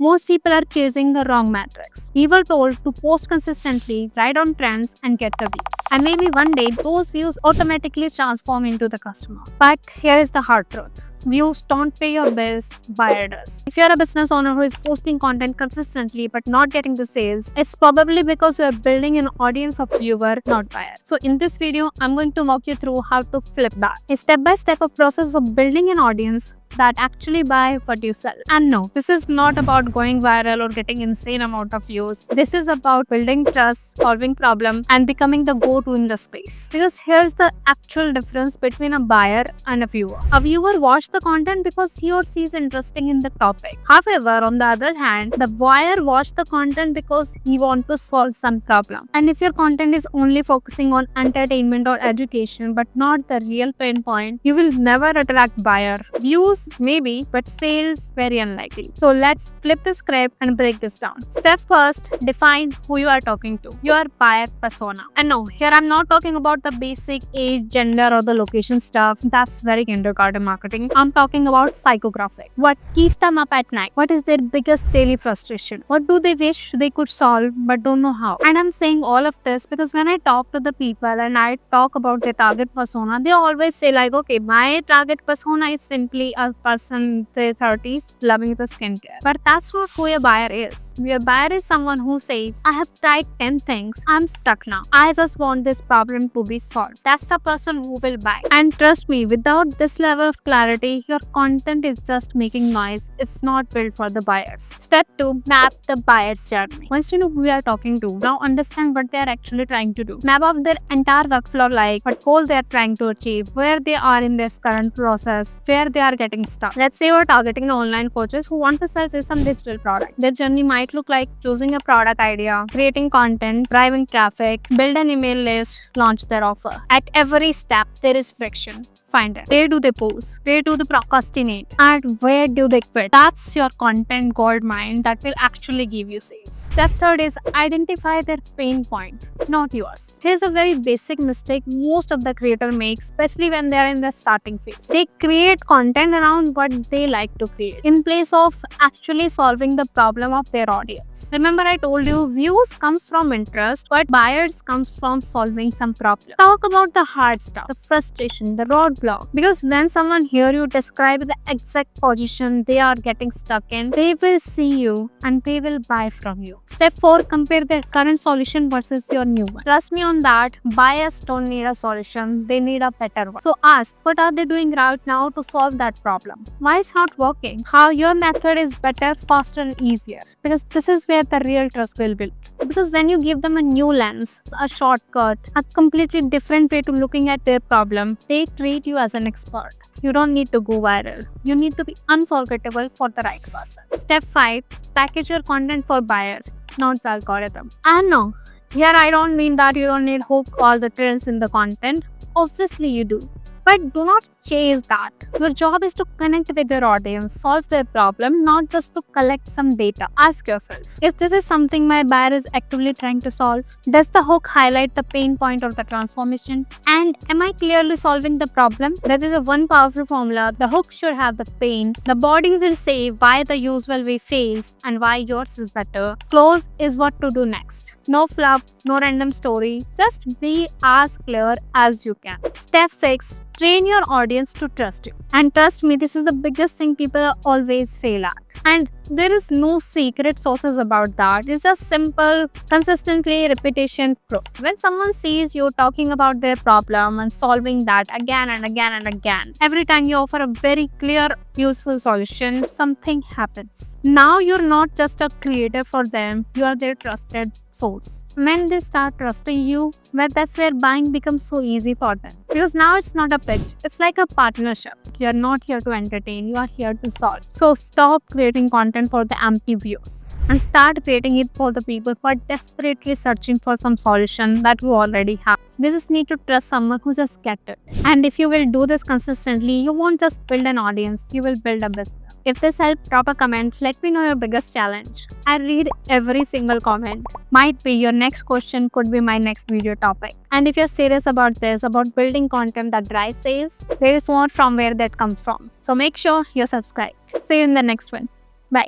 Most people are chasing the wrong metrics. We were told to post consistently, write on trends, and get the views. And maybe one day those views automatically transform into the customer. But here is the hard truth. Views don't pay your bills, buyer does. If you're a business owner who is posting content consistently but not getting the sales, it's probably because you're building an audience of viewer, not buyer. So in this video, I'm going to walk you through how to flip that. A step-by-step process of building an audience that actually buy what you sell. And no, this is not about going viral or getting insane amount of views. This is about building trust, solving problem, and becoming the go-to in the space. Because here's the actual difference between a buyer and a viewer. A viewer watches the content because he or she is interested in the topic. However, on the other hand, the buyer watches the content because he wants to solve some problem. And if your content is only focusing on entertainment or education but not the real pain point, you will never attract buyer. Views maybe, but sales very unlikely. So let's flip the script and break this down. Step first, define who you are talking to. Your buyer persona. And no, here I'm not talking about the basic age, gender, or the location stuff. That's very kindergarten marketing. I'm talking about psychographic. What keeps them up at night? What is their biggest daily frustration? What do they wish they could solve but don't know how? And I'm saying all of this because when I talk to the people and I talk about their target persona, they always say like, okay, my target persona is simply a person in their 30s loving the skincare. But that's not who your buyer is. Your buyer is someone who says, I have tried 10 things, I'm stuck now. I just want this problem to be solved. That's the person who will buy. And trust me, without this level of clarity, your content is just making noise. It's not built for the buyers. Step 2, map the buyer's journey. Once you know who you are talking to, now understand what they are actually trying to do. Map out their entire workflow, like what goal they are trying to achieve, where they are in this current process, where they are getting stuck. Let's say you're targeting the online coaches who want to sell some digital product. Their journey might look like choosing a product idea, creating content, driving traffic, build an email list, launch their offer. At every step, there is friction. Find it. Where do they pause? Where do they procrastinate? And where do they quit? That's your content gold mine that will actually give you sales. Step 3 is identify their pain point, not yours. Here's a very basic mistake most of the creator makes, especially when they are in the starting phase. They create content around what they like to create in place of actually solving the problem of their audience. Remember, I told you views comes from interest, but buyers comes from solving some problem. Talk about the hard stuff, the frustration, the roadblock. Because when someone hear you describe the exact position they are getting stuck in, they will see you and they will buy from you. Step 4, compare their current solution versus your new one. Trust me on that, buyers don't need a solution, they need a better one. So ask, what are they doing right now to solve that problem? Why it's not working? How your method is better, faster, and easier. Because this is where the real trust will build. Because when you give them a new lens, a shortcut, a completely different way to looking at their problem, they treat you as an expert. You don't need to go viral. You need to be unforgettable for the right person. Step 5, package your content for buyer, not the algorithm. And no, here I don't mean that you don't need hook or the trends in the content. Obviously you do. But do not chase that. Your job is to connect with your audience, solve their problem, not just to collect some data. Ask yourself, if this is something my buyer is actively trying to solve, does the hook highlight the pain point or the transformation? And am I clearly solving the problem? That is a one powerful formula. The hook should have the pain. The body will say why the usual way fails and why yours is better. Close is what to do next. No fluff, no random story. Just be as clear as you can. Step 6, train your audience to trust you. And trust me, this is the biggest thing people always fail at. And there is no secret sauces about that. It's just simple, consistently repetition proof. When someone sees you talking about their problem and solving that again and again and again, every time you offer a very clear, useful solution, something happens. Now you're not just a creator for them, you are their trusted source. When they start trusting you, well, that's where buying becomes so easy for them. Because now it's not a pitch, it's like a partnership. You're not here to entertain, you are here to solve. So stop creating content for the empty views and start creating it for the people who are desperately searching for some solution that you already have. They just need to trust someone who just gets it. And if you will do this consistently, you won't just build an audience, you will build a business. If this helped, drop a comment. Let me know your biggest challenge. I read every single comment. Might be your next question, could be my next video topic. And if you're serious about this, about building content that drives sales, there is more from where that comes from. So make sure you subscribe. See you in the next one. Bye.